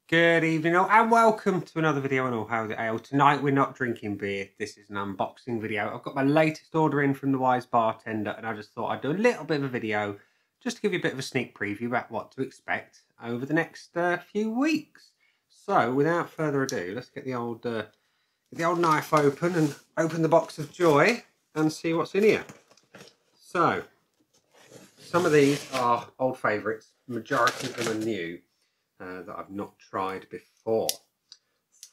Good evening all, and welcome to another video on All Hail the Ale. Tonight we're not drinking beer, this is an unboxing video. I've got my latest order in from the Wise Bartender and I just thought I'd do a little bit of a video just to give you a bit of a sneak preview about what to expect over the next few weeks. So without further ado, let's get the old knife open and open the box of joy and see what's in here. So some of these are old favourites, the majority of them are new. That I've not tried before.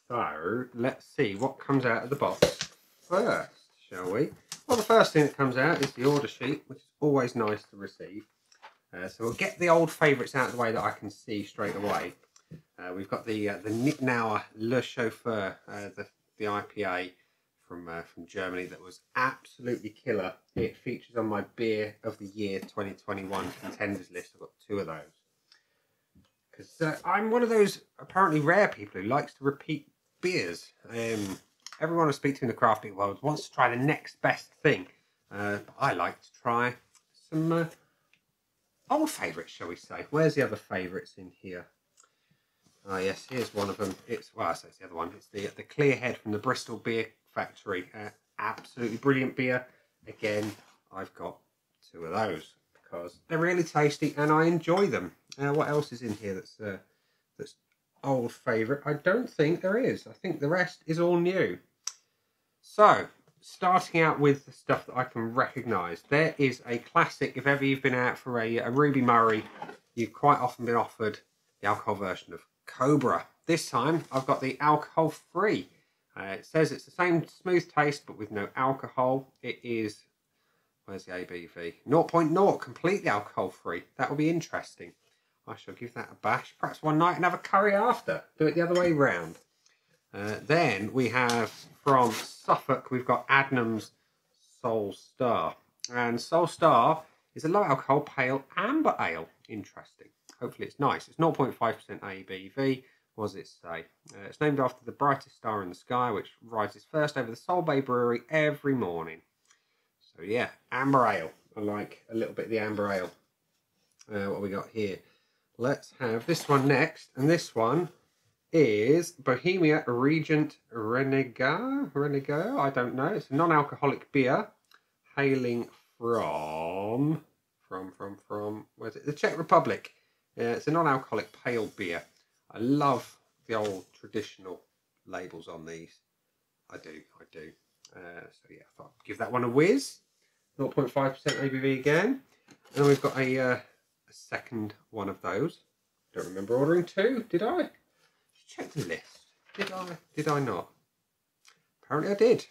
So let's see what comes out of the box first, shall we? Well, the first thing that comes out is the order sheet, which is always nice to receive. So we'll get the old favourites out of the way that I can see straight away. We've got the Nicknauer Le Chauffeur, the IPA from Germany that was absolutely killer. It features on my Beer of the Year 2021 contenders list. I've got two of those. Because I'm one of those apparently rare people who likes to repeat beers. Everyone I speak to in the craft beer world wants to try the next best thing. But I like to try some old favourites, shall we say. Where's the other favourites in here? Ah, yes, here's one of them. Well, I say it's the other one. It's the Clear Head from the Bristol Beer Factory. Absolutely brilliant beer. Again, I've got two of those because they're really tasty and I enjoy them. What else is in here that's old favourite? I don't think there is. I think the rest is all new. So, starting out with the stuff that I can recognise. There is a classic, if ever you've been out for a Ruby Murray, you've quite often been offered the alcohol version of Cobra. This time, I've got the alcohol-free. It says it's the same smooth taste, but with no alcohol. It is, where's the ABV? 0.0, completely alcohol-free. That will be interesting. I shall give that a bash, perhaps one night and have a curry after. Do it the other way round. Then we have from Suffolk, we've got Adnams Soul Star. And Soul Star is a low alcohol pale amber ale. Interesting. Hopefully it's nice. It's 0.5% ABV. What does it say? It's named after the brightest star in the sky, which rises first over the Soul Bay Brewery every morning. So yeah, amber ale. I like a little bit of the amber ale. What we got here? Let's have this one next, and this one is Bohemia Regent Renego. I don't know. It's a non-alcoholic beer, hailing from where's it? The Czech Republic. It's a non-alcoholic pale beer. I love the old traditional labels on these. I do. So yeah, I thought I'd give that one a whiz. 0.5% ABV again, and we've got a second one of those. Don't remember ordering two, did I? Check the list. Did I not? Apparently I did.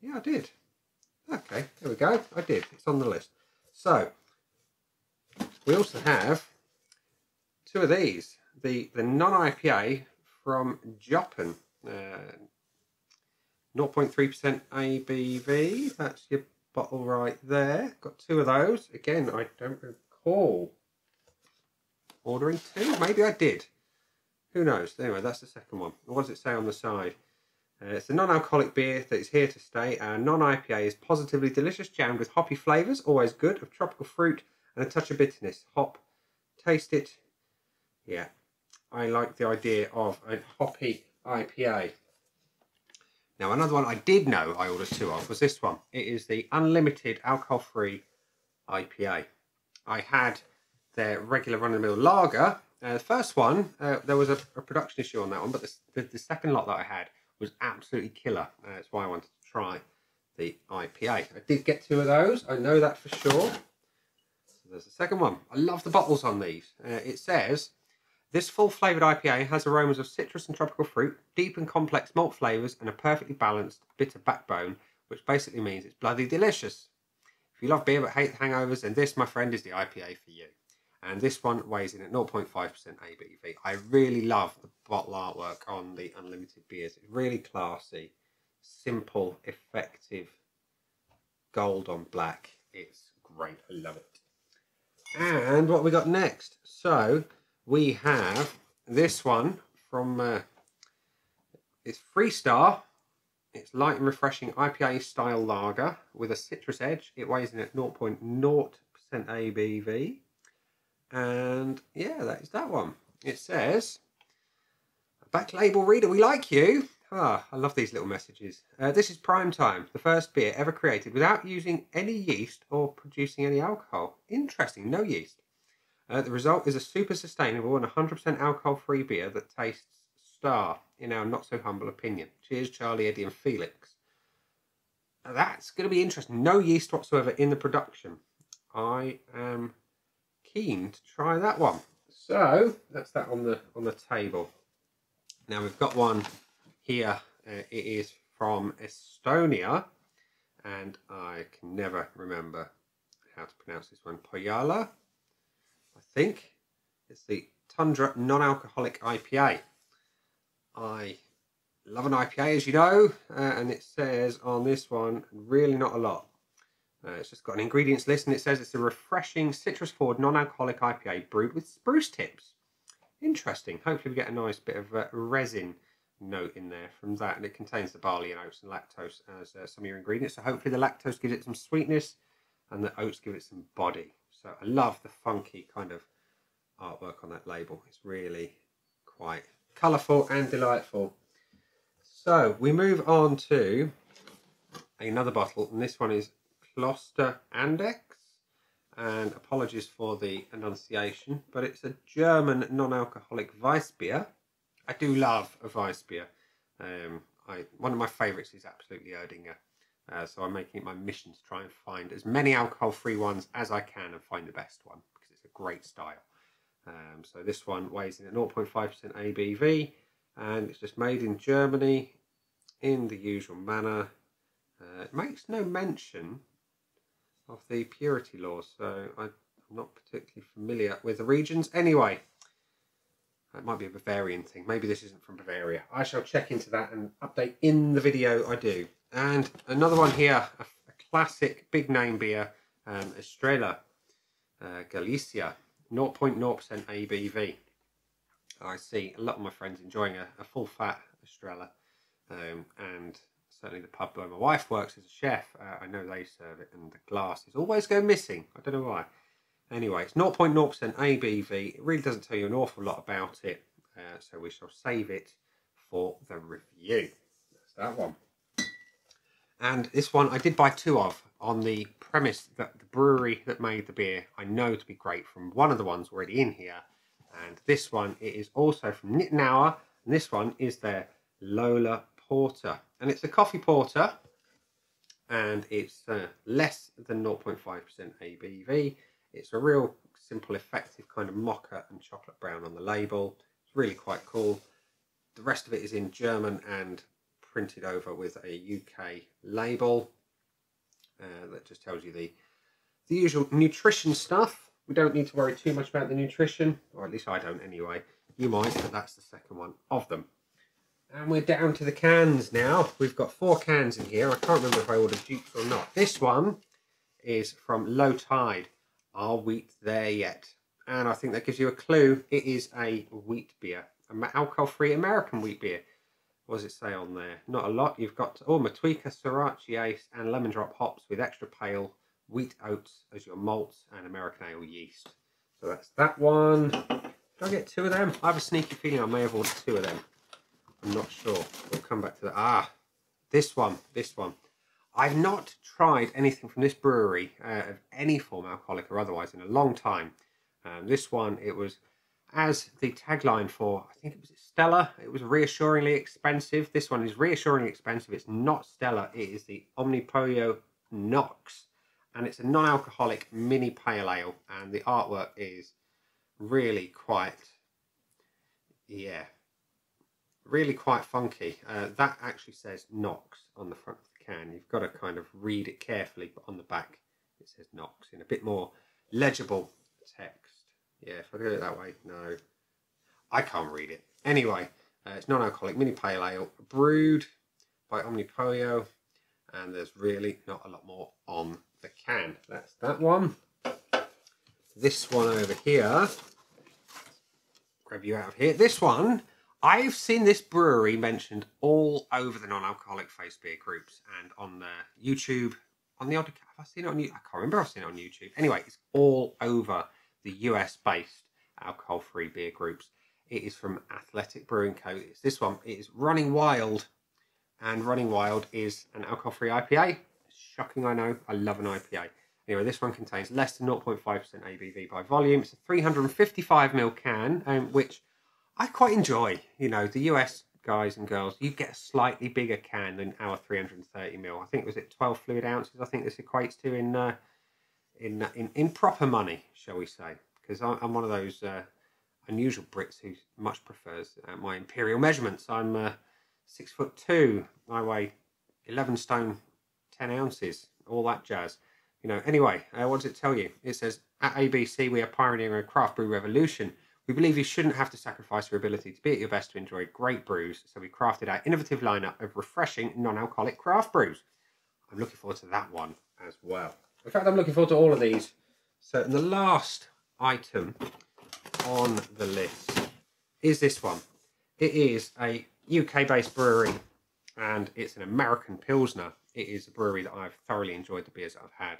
Yeah, I did. Okay, there we go. I did. It's on the list. So we also have two of these. The non-IPA from Joppen. 0.3% ABV. That's your bottle right there. Got two of those. Again, I don't recall ordering two. Maybe I did. Who knows? Anyway, that's the second one. What does it say on the side? It's a non-alcoholic beer that is here to stay. And non-IPA is positively delicious, jammed with hoppy flavours, always good, of tropical fruit and a touch of bitterness. Hop. Taste it. Yeah, I like the idea of a hoppy IPA. Now, another one I did know I ordered two of was this one. It is the Unlimited Alcohol-Free IPA. I had their regular run-of-the-mill lager. The first one, there was a production issue on that one, but the second lot that I had was absolutely killer. That's why I wanted to try the IPA. I did get two of those. I know that for sure. So there's the second one. I love the bottles on these. It says, this full-flavoured IPA has aromas of citrus and tropical fruit, deep and complex malt flavours, and a perfectly balanced bitter backbone, which basically means it's bloody delicious. If you love beer but hate hangovers, then this, my friend, is the IPA for you. And this one weighs in at 0.5% ABV. I really love the bottle artwork on the Unlimited beers. It's really classy, simple, effective, gold on black. It's great. I love it. And what we got next? So we have this one from it's Freestar. It's light and refreshing IPA style lager with a citrus edge. It weighs in at 0.0% ABV. And yeah, that is that one. It says Back label reader, we like you. Ah, I love these little messages. This is Prime Time, the first beer ever created without using any yeast or producing any alcohol. Interesting, no yeast. The result is a super sustainable and 100% alcohol-free beer that tastes star, in our not-so-humble opinion. Cheers, Charlie, Eddie and Felix. Now that's going to be interesting. No yeast whatsoever in the production. I am keen to try that one. So, that's that on the table. Now we've got one here. It is from Estonia, and I can never remember how to pronounce this one. Pojala, I think. It's the Tundra non-alcoholic IPA. I love an IPA, as you know, and it says on this one, really not a lot. It's just got an ingredients list, and it says it's a refreshing citrus-forward non-alcoholic IPA brewed with spruce tips. Interesting. Hopefully we get a nice bit of resin note in there from that, and it contains the barley and oats and lactose as some of your ingredients. So hopefully the lactose gives it some sweetness, and the oats give it some body. So I love the funky kind of artwork on that label. It's really quite colourful and delightful. So we move on to another bottle, and this one is Kloster Andex, and apologies for the enunciation, but it's a German non-alcoholic Weiss beer. I do love a Weiss beer. One of my favourites is absolutely Erdinger, so I'm making it my mission to try and find as many alcohol-free ones as I can and find the best one, because it's a great style. So this one weighs in at 0.5% ABV, and it's just made in Germany in the usual manner. It makes no mention of the purity laws, so I'm not particularly familiar with the regions. Anyway, it might be a Bavarian thing. Maybe this isn't from Bavaria. I shall check into that and update in the video I do. And another one here, a classic big name beer, Estrella, Galicia. 0.0% ABV. I see a lot of my friends enjoying a full fat Estrella, and certainly the pub where my wife works as a chef, I know they serve it, and the glasses always go missing. I don't know why. Anyway, it's 0.0% ABV. It really doesn't tell you an awful lot about it, so we shall save it for the review. That's that one. And this one I did buy two of, on the premise that the brewery that made the beer I know to be great from one of the ones already in here. And this one, it is also from Nittenauer, and this one is their Lola Porter. And it's a coffee porter, and it's less than 0.5% ABV. It's a real simple, effective kind of mocha and chocolate brown on the label. It's really quite cool. The rest of it is in German and printed over with a UK label. That just tells you the usual nutrition stuff. We don't need to worry too much about the nutrition, or at least I don't anyway. You might, but that's the second one of them. And we're down to the cans now. We've got 4 cans in here. I can't remember if I ordered dupes or not. This one is from Low Tide. Are wheat there yet? And I think that gives you a clue. It is a wheat beer, an alcohol-free American wheat beer. What does it say on there? Not a lot. You've got Matuika, Sriracha Ace and Lemon Drop hops with extra pale wheat oats as your malts and American ale yeast. So that's that one. Did I get 2 of them? I have a sneaky feeling I may have ordered 2 of them. I'm not sure. We'll come back to that. Ah, this one. I've not tried anything from this brewery of any form, alcoholic or otherwise, in a long time. This one, it was, as the tagline for, I think it was Stella, it was reassuringly expensive. This one is reassuringly expensive. It's not Stella, it is the Omnipollo Nox. And it's a non-alcoholic mini pale ale. And the artwork is really quite, really quite funky. That actually says Nox on the front of the can. You've got to kind of read it carefully, but on the back it says Nox in a bit more legible text. Yeah, if I do it that way, no, I can't read it. Anyway, it's non-alcoholic mini pale ale, brewed by Omnipollo, and there's really not a lot more on the can. That's that one. This one over here, grab you out of here. This one, I've seen this brewery mentioned all over the non-alcoholic face beer groups and on YouTube. On the odd, have I seen it on YouTube? I can't remember if I've seen it on YouTube. Anyway, it's all over the US-based alcohol-free beer groups. It is from Athletic Brewing Co. It's this one. It is Running Wild. And Running Wild is an alcohol-free IPA. Shocking, I know. I love an IPA. Anyway, this one contains less than 0.5% ABV by volume. It's a 355ml can, which I quite enjoy. You know, the US guys and girls, you get a slightly bigger can than our 330ml. I think, was it 12 fluid ounces? I think this equates to in proper money, shall we say? Because I'm one of those unusual Brits who much prefers my imperial measurements. I'm 6'2". I weigh 11 stone 10 ounces. All that jazz. You know. Anyway, what does it tell you? It says, at ABC, we are pioneering a craft brew revolution. We believe you shouldn't have to sacrifice your ability to be at your best to enjoy great brews, so we crafted our innovative lineup of refreshing non-alcoholic craft brews. I'm looking forward to that one as well. In fact, I'm looking forward to all of these. So the last item on the list is this one. It is a UK-based brewery, and it's an American Pilsner. It is a brewery that I've thoroughly enjoyed the beers that I've had.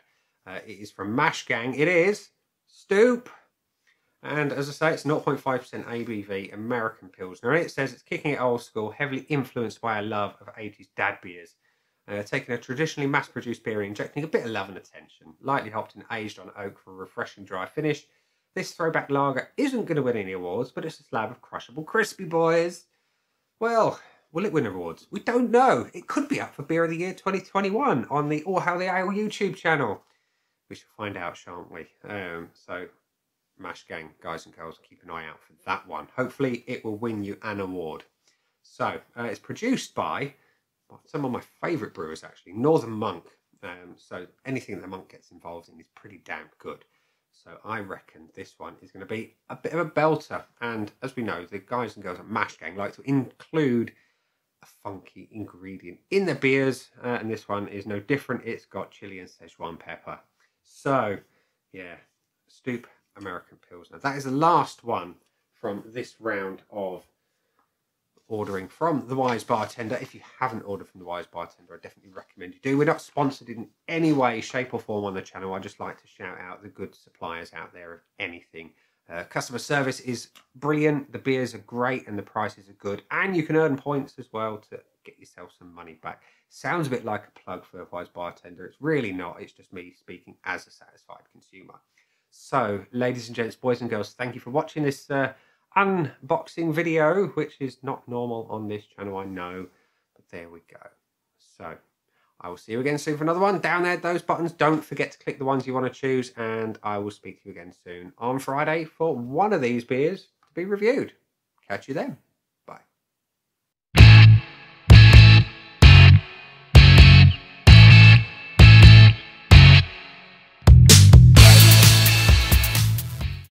It is from Mash Gang. It is Stoop. And as I say, it's 0.5% ABV American Pilsner. And it says it's kicking it old school, heavily influenced by a love of 80s dad beers. Taking a traditionally mass-produced beer and injecting a bit of love and attention. Lightly hopped and aged on oak for a refreshing dry finish. This throwback lager isn't going to win any awards, but it's a slab of crushable crispy, boys. Well, will it win awards? We don't know. It could be up for Beer of the Year 2021 on the Or How the Ale YouTube channel. We shall find out, shan't we? So, Mash Gang, guys and girls, keep an eye out for that one. Hopefully it will win you an award. So, it's produced by some of my favourite brewers, actually. Northern Monk. So anything that Monk gets involved in is pretty damn good. So I reckon this one is going to be a bit of a belter. And as we know, the guys and girls at Mash Gang like to include a funky ingredient in their beers. And this one is no different. It's got chili and Szechuan pepper. So, yeah, Stoop American Pilsner. That is the last one from this round of ordering from the Wise Bartender. If you haven't ordered from the Wise Bartender, I definitely recommend you do. We're not sponsored in any way, shape or form on the channel. I just like to shout out the good suppliers out there of anything. Customer service is brilliant, the beers are great and the prices are good, and you can earn points as well to get yourself some money back. Sounds a bit like a plug for the Wise Bartender. It's really not. It's just me speaking as a satisfied consumer. So, ladies and gents, boys and girls, thank you for watching this unboxing video, which is not normal on this channel, I know, but there we go. So I will see you again soon for another one. Down there, those buttons, don't forget to click the ones you want to choose, and I will speak to you again soon on Friday for one of these beers to be reviewed. Catch you then.